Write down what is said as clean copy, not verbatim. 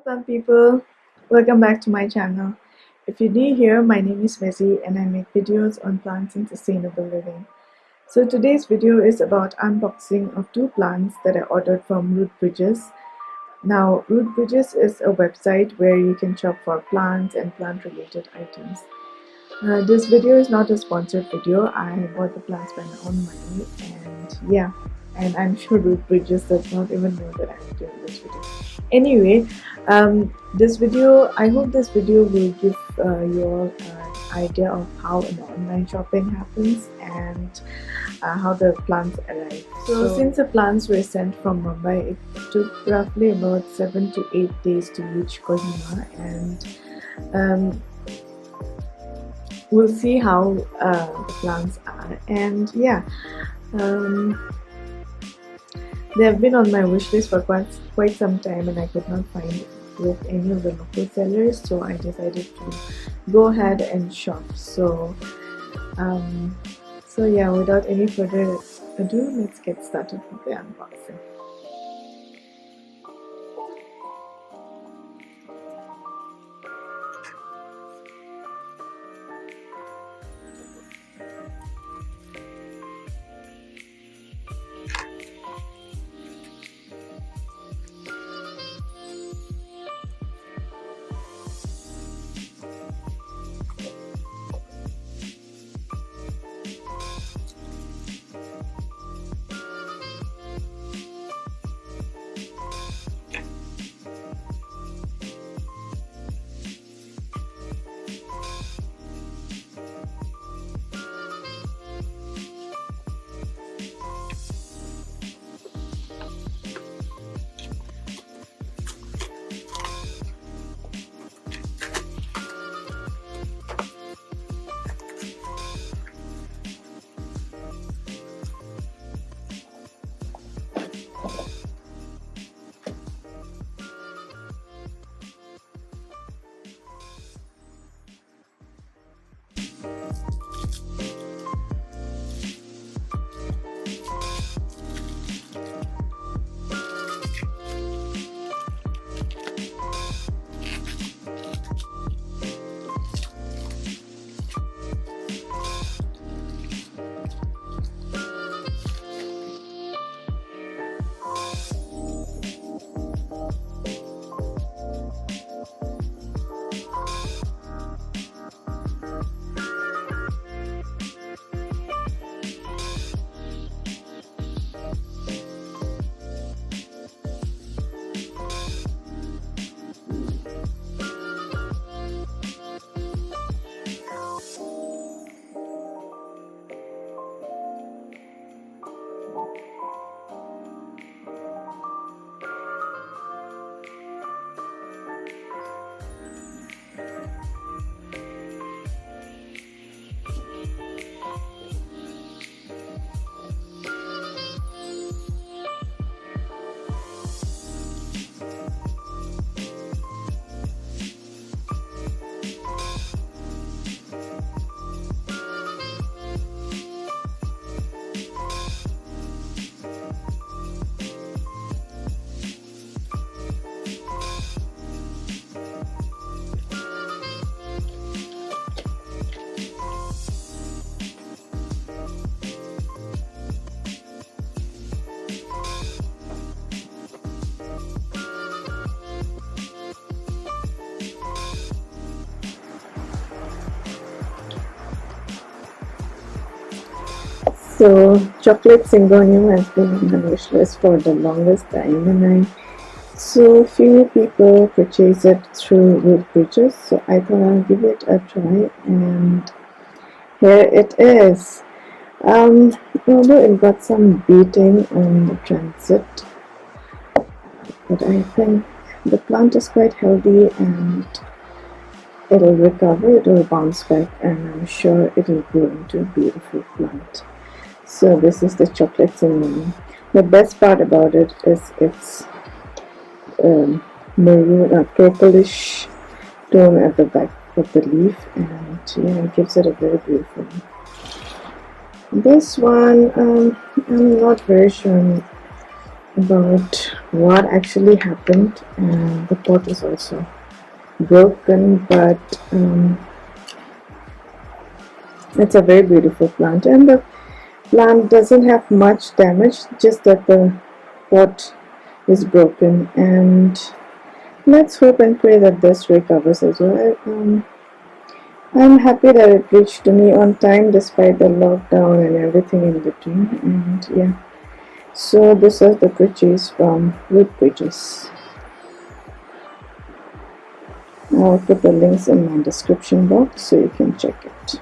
plant people, welcome back to my channel. If you're new here, my name is Mezi and I make videos on plants and sustainable living. So today's video is about unboxing of two plants that I ordered from Rootbridges. Now Rootbridges is a website where you can shop for plants and plant related items. This video is not a sponsored video. I bought the plants by my own money, and yeah, and I'm sure Rootbridges does not even know that I'm doing this video. Anyway, this video, I hope this video will give you all an idea of how an online shopping happens and how the plants arrive. So since the plants were sent from Mumbai, it took roughly about 7 to 8 days to reach Kohima, and we'll see how the plants are. And yeah, they have been on my wish list for quite some time, and I could not find it with any of the local sellers, so I decided to go ahead and shop. So yeah, without any further ado, let's get started with the unboxing. So chocolate Syngonium has been on my wish list for the longest time, and I so few people purchase it through Rootbridges, so I thought I'll give it a try, and here it is. Although it got some beating on the transit, but I think the plant is quite healthy and it'll recover, it will bounce back, and I'm sure it will grow into a beautiful plant. So this is the chocolate Syngonium. The best part about it is its maroon or purplish tone at the back of the leaf, and yeah, it gives it a very beautiful look. This one, I'm not very sure about what actually happened. And the pot is also broken, but it's a very beautiful plant, and the plant doesn't have much damage, just that the pot is broken. And let's hope and pray that this recovers as well. I'm happy that it reached to me on time despite the lockdown and everything in between. And yeah, so this is the purchase from Rootbridges. I'll put the links in my description box so you can check it.